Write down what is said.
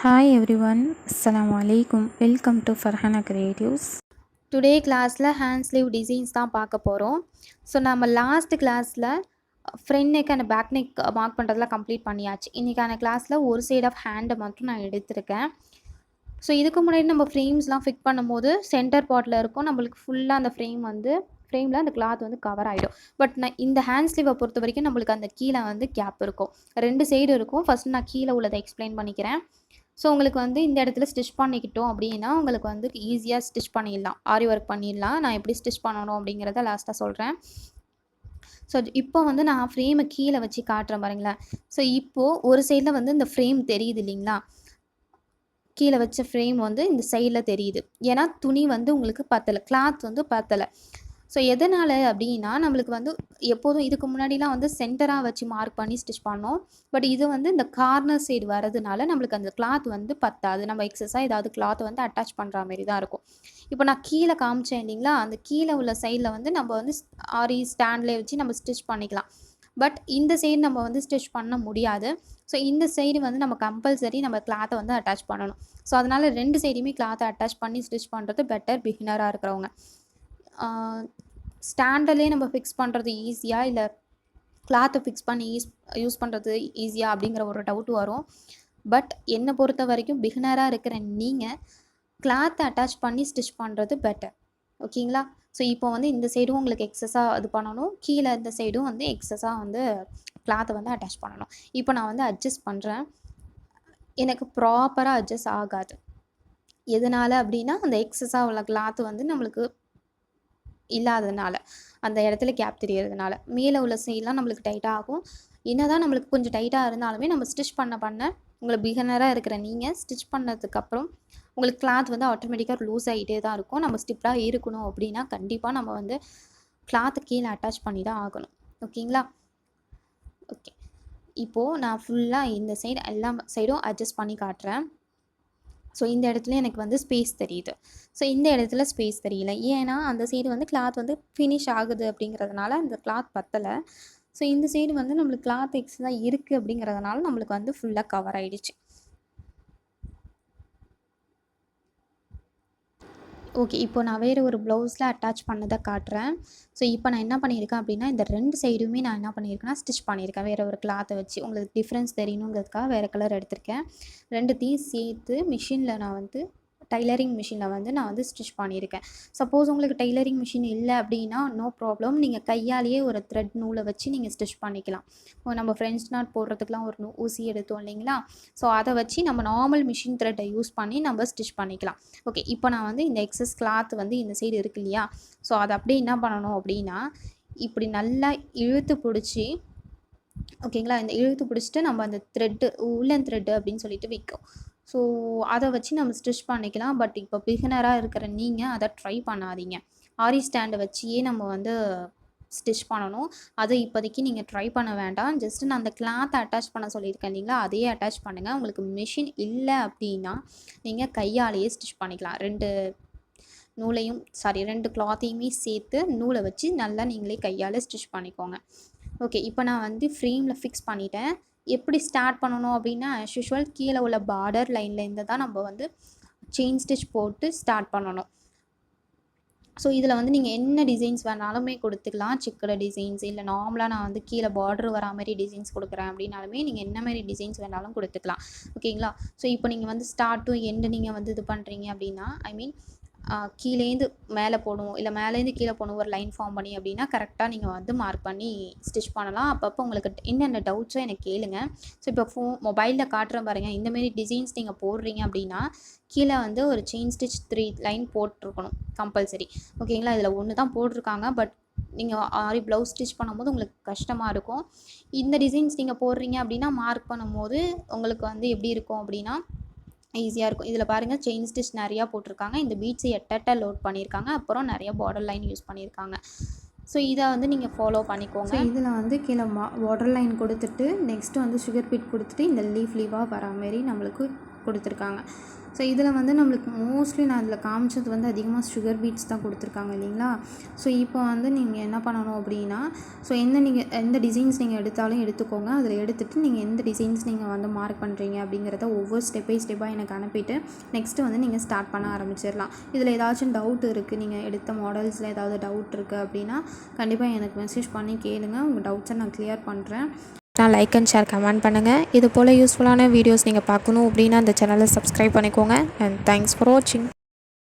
Hi everyone, Assalamu alaikum. Welcome to Farhana Creatives. Today கிளாஸில் hand sleeve designs தான் பார்க்க போகிறோம். ஸோ நம்ம லாஸ்ட் கிளாஸில் front neck and back neck mark பண்ணுறதுலாம் கம்ப்ளீட் பண்ணியாச்சு. இன்றைக்கான கிளாஸில் ஒரு சைட் ஆஃப் ஹேண்டை மட்டும் நான் எடுத்திருக்கேன். ஸோ இதுக்கு முன்னாடி நம்ம ஃப்ரேம்ஸ்லாம் ஃபிட் பண்ணும்போது சென்டர் பார்ட்டில் இருக்கும், நம்மளுக்கு ஃபுல்லாக அந்த ஃப்ரேமில் அந்த கிளாத் வந்து கவர் ஆகிடும். பட் நான் இந்த ஹேண்ட் ஸ்லீவை பொறுத்த வரைக்கும் நம்மளுக்கு அந்த கீழே வந்து கேப் இருக்கும், ரெண்டு சைடு இருக்கும். ஃபஸ்ட்டு நான் கீழே உள்ளதை எக்ஸ்பிளைன் பண்ணிக்கிறேன். ஸோ உங்களுக்கு வந்து இந்த இடத்துல ஸ்டிச் பண்ணிக்கிட்டோம் அப்படின்னா உங்களுக்கு வந்து ஈஸியாக ஸ்டிச் பண்ணிடலாம், ஆரி ஒர்க் பண்ணிடலாம். நான் எப்படி ஸ்டிச் பண்ணணும் அப்படிங்கிறத லாஸ்ட்டாக சொல்கிறேன். ஸோ இப்போ வந்து நான் ஃப்ரேமை கீழே வச்சு காட்டுறேன் பாருங்களேன். ஸோ இப்போது ஒரு சைடில் வந்து இந்த ஃப்ரேம் தெரியுது இல்லைங்களா, கீழே வச்ச ஃப்ரேம் வந்து இந்த சைடில் தெரியுது. ஏன்னா துணி வந்து உங்களுக்கு பத்தலை, கிளாத் வந்து பத்தலை. ஸோ எதனால் அப்படின்னா நம்மளுக்கு வந்து எப்போதும் இதுக்கு முன்னாடிலாம் வந்து சென்டராக வச்சு மார்க் பண்ணி ஸ்டிச் பண்ணோம். பட் இது வந்து இந்த கார்னர் சைடு வரதுனால நம்மளுக்கு அந்த கிளாத் வந்து பத்தாது. நம்ம எக்ஸஸாக ஏதாவது கிளாத் வந்து அட்டாச் பண்ணுற மாதிரி தான் இருக்கும். இப்போ நான் கீழே காமிச்சேன் இல்லைங்களா, அந்த கீழே உள்ள சைடில் வந்து நம்ம வந்து ஆரி ஸ்டாண்ட்லேயே வச்சு நம்ம ஸ்டிச் பண்ணிக்கலாம். பட் இந்த சைடு நம்ம வந்து ஸ்டிச் பண்ண முடியாது. ஸோ இந்த சைடு வந்து நம்ம கம்பல்சரி நம்ம கிளாத்தை வந்து அட்டாச் பண்ணணும். ஸோ அதனால் ரெண்டு சைடுமே கிளாத்தை அட்டாச் பண்ணி ஸ்டிச் பண்ணுறது பெட்டர், பிகினராக இருக்கிறவங்க. ஸ்டாண்டிலே நம்ம ஃபிக்ஸ் பண்ணுறது ஈஸியாக இல்லை கிளாத்தை ஃபிக்ஸ் பண்ணி யூஸ் பண்ணுறது ஈஸியாக அப்படிங்கிற ஒரு டவுட் வரும். பட் என்னை பொறுத்த வரைக்கும் பிகினராக இருக்கிற நீங்கள் கிளாத்தை அட்டாச் பண்ணி ஸ்டிச் பண்ணுறது பெட்டர். ஓகேங்களா? ஸோ இப்போ வந்து இந்த சைடும் உங்களுக்கு எக்ஸஸாக இது பண்ணணும், கீழே இந்த சைடும் வந்து எக்ஸஸாக வந்து கிளாத்தை வந்து அட்டாச் பண்ணணும். இப்போ நான் வந்து அட்ஜஸ்ட் பண்ணுறேன். எனக்கு ப்ராப்பராக அட்ஜஸ்ட் ஆகாது. எதனால் அப்படின்னா அந்த எக்ஸஸாக உள்ள கிளாத்து வந்து நம்மளுக்கு இல்லாததுனால, அந்த இடத்துல கேப் தெரியறதுனால மேலே உள்ள சைடெலாம் நம்மளுக்கு டைட்டாக ஆகும். என்னதான் நம்மளுக்கு கொஞ்சம் டைட்டாக இருந்தாலுமே நம்ம ஸ்டிச் பண்ண உங்களுக்கு பிகினராக இருக்கிற நீங்கள் ஸ்டிச் பண்ணதுக்கப்புறம் உங்களுக்கு கிளாத் வந்து ஆட்டோமேட்டிக்காக லூஸ் ஆகிட்டே தான் இருக்கும். நம்ம ஸ்டிஃபாக இருக்கணும் அப்படின்னா கண்டிப்பாக நம்ம வந்து கிளாத்து கீழே அட்டாச் பண்ணி தான் ஆகணும். ஓகேங்களா? ஓகே, இப்போது நான் ஃபுல்லாக இந்த சைடு எல்லா சைடும் அட்ஜஸ்ட் பண்ணி காட்டுறேன். ஸோ இந்த இடத்துல எனக்கு வந்து ஸ்பேஸ் தெரியுது. ஸோ இந்த இடத்துல ஸ்பேஸ் தெரியல, ஏன்னா அந்த சைடு வந்து கிளாத் வந்து ஃபினிஷ் ஆகுது அப்படிங்கிறதுனால அந்த கிளாத் பத்தலை. ஸோ இந்த சைடு வந்து நம்மளுக்கு கிளாத் எக்ஸ்ட்ரா இருக்குது அப்படிங்கிறதுனால நம்மளுக்கு வந்து ஃபுல்லாக கவர் ஆகிடுச்சு. ஓகே, இப்போ நான் வேறு ஒரு ப்ளவுஸில் அட்டாச் பண்ணதை காட்டுறேன். ஸோ இப்போ நான் என்ன பண்ணியிருக்கேன் அப்படின்னா இந்த ரெண்டு சைடுமே நான் என்ன பண்ணியிருக்கேன்னா ஸ்டிச் பண்ணியிருக்கேன் வேறு ஒரு கிளாத்தை வச்சு. உங்களுக்கு டிஃப்ரென்ஸ் தெரியணுங்கிறதுக்காக வேறு கலர் எடுத்திருக்கேன். ரெண்டுத்தையும் சேர்த்து மிஷினில் நான் வந்து டைலரிங் மிஷினில் வந்து நான் வந்து ஸ்டிச் பண்ணியிருக்கேன். சப்போஸ் உங்களுக்கு டைலரிங் மிஷின் இல்லை அப்படின்னா நோ ப்ராப்ளம், நீங்கள் கையாலேயே ஒரு த்ரெட் நூலை வச்சு நீங்கள் ஸ்டிச் பண்ணிக்கலாம். நம்ம ஃப்ரெண்ட்ஸ் நாட் போடுறதுக்கெலாம் ஒரு ஊசி எடுத்தோம் இல்லைங்களா, ஸோ அதை வச்சு நம்ம நார்மல் மிஷின் த்ரெட்டை யூஸ் பண்ணி நம்ம ஸ்டிச் பண்ணிக்கலாம். ஓகே, இப்போ நான் வந்து இந்த எக்ஸஸ் கிளாத் வந்து இந்த சைடு இருக்கு இல்லையா, ஸோ அதை அப்படியே என்ன பண்ணணும் அப்படின்னா இப்படி நல்லா இழுத்து பிடிச்சி, ஓகேங்களா, இந்த இழுத்து பிடிச்சிட்டு நம்ம அந்த த்ரெட்டு உள்ளன் த்ரெட்டு அப்படின்னு சொல்லிட்டு விற்கும். ஸோ அதை வச்சு நம்ம ஸ்டிச் பண்ணிக்கலாம். பட் இப்போ பிகினராக இருக்கிற நீங்கள் அதை ட்ரை பண்ணாதீங்க. ஆரி ஸ்டாண்டை வச்சியே நம்ம வந்து ஸ்டிச் பண்ணணும். அதை இப்போதைக்கு நீங்கள் ட்ரை பண்ண வேண்டாம். ஜஸ்ட்டு நான் அந்த கிளாத்தை அட்டாச் பண்ண சொல்லியிருக்கேன் இல்லைங்களா, அதையே அட்டாச் பண்ணுங்கள். உங்களுக்கு மிஷின் இல்லை அப்படின்னா நீங்கள் கையாலேயே ஸ்டிச் பண்ணிக்கலாம். ரெண்டு கிளாத்தையுமே சேர்த்து நூலை வச்சு நல்லா நீங்களே கையால் ஸ்டிச் பண்ணிக்கோங்க. ஓகே, இப்போ நான் வந்து ஃப்ரேமில் ஃபிக்ஸ் பண்ணிட்டேன். எப்படி ஸ்டார்ட் பண்ணணும் அப்படின்னா ஆஸ் யூஷுவல் கீழே உள்ள பார்டர் லைன்லேருந்து தான் நம்ம வந்து செயின் ஸ்டிச் போட்டு ஸ்டார்ட் பண்ணணும். ஸோ இதில் வந்து நீங்கள் என்ன டிசைன்ஸ் வேணாலுமே கொடுத்துக்கலாம். சிக்கட டிசைன்ஸ் இல்லை நார்மலாக நான் வந்து கீழே பார்டர் வரா மாதிரி டிசைன்ஸ் கொடுக்குறேன் அப்படின்னாலுமே நீங்கள் என்ன மாதிரி டிசைன்ஸ் வேணாலும் கொடுத்துக்கலாம். ஓகேங்களா? ஸோ இப்போ நீங்கள் வந்து ஸ்டார்ட் டு எண்டு நீங்கள் வந்து இது பண்ணுறீங்க அப்படின்னா கீழேந்து மேலே போகணும் இல்லை மேலேருந்து கீழே போகணும் ஒரு லைன் ஃபார்ம் பண்ணி அப்படின்னா கரெக்டாக நீங்கள் வந்து மார்க் பண்ணி ஸ்டிச் பண்ணலாம். அப்பப்போ உங்களுக்கு என்னென்ன டவுட்ஸோ எனக்கு கேளுங்க. ஸோ இப்போ மொபைலில் காட்டுறேன் பாருங்கள், இந்தமாரி டிசைன்ஸ் நீங்கள் போடுறீங்க அப்படின்னா கீழே வந்து ஒரு செயின் ஸ்டிச் 3 லைன் போட்டிருக்கணும் கம்பல்சரி. ஓகேங்களா? இதில் ஒன்று தான் போட்டிருக்காங்க. பட் நீங்கள் ஆரி ப்ளவுஸ் ஸ்டிச் பண்ணும்போது உங்களுக்கு கஷ்டமாக இருக்கும். இந்த டிசைன்ஸ் நீங்கள் போடுறீங்க அப்படின்னா மார்க் பண்ணும்போது உங்களுக்கு வந்து எப்படி இருக்கும் அப்படின்னா ஈஸியாக இருக்கும். இதில் பாருங்கள் செயின் ஸ்டிச் நிறையா போட்டிருக்காங்க. இந்த பீட்ஸை எட்ட லோட் பண்ணியிருக்காங்க. அப்புறம் நிறைய பார்டர் லைன் யூஸ் பண்ணியிருக்காங்க. ஸோ இதை வந்து நீங்கள் ஃபாலோ பண்ணிக்கோங்க. ஸோ இதில் வந்து கீழே பார்டர் லைன் கொடுத்துட்டு நெக்ஸ்ட்டு வந்து சுகர் பீட் கொடுத்துட்டு இந்த லீவாக வரா மாரி நம்மளுக்கு கொடுத்துருக்காங்க. ஸோ இதில் வந்து நம்மளுக்கு மோஸ்ட்லி நான் இதில் காமிச்சது வந்து அதிகமாக சுகர் பீட்ஸ் தான் கொடுத்துருக்காங்க இல்லைங்களா. ஸோ இப்போ வந்து நீங்கள் என்ன பண்ணணும் அப்படின்னா, ஸோ எந்த டிசைன்ஸ் நீங்கள் எடுத்தாலும் எடுத்துக்கோங்க. அதில் எடுத்துகிட்டு நீங்கள் எந்த டிசைன்ஸ் நீங்கள் வந்து மார்க் பண்ணுறீங்க அப்படிங்கிறத ஒவ்வொரு ஸ்டெப் பை ஸ்டெப்பாக எனக்கு அனுப்பிட்டு நெக்ஸ்ட்டு வந்து நீங்கள் ஸ்டார்ட் பண்ண ஆரம்பிச்சிடலாம். இதில் ஏதாச்சும் டவுட் இருக்குது, நீங்கள் எடுத்த மாடல்ஸில் ஏதாவது டவுட் இருக்குது அப்படின்னா கண்டிப்பாக எனக்கு மெசேஜ் பண்ணி கேளுங்க. உங்கள் டவுட்ஸை நான் கிளியர் பண்ணுறேன். நான் லைக் அண்ட் ஷேர் கமெண்ட் பண்ணுங்கள். இது போல் யூஸ்ஃபுல்லான வீடியோஸ் நீங்கள் பார்க்கணும் அப்படின்னா அந்த சேனலை சப்ஸ்கிரைப் பண்ணிக்கோங்க. அண்ட் தேங்க்ஸ் ஃபார் வாட்சிங்.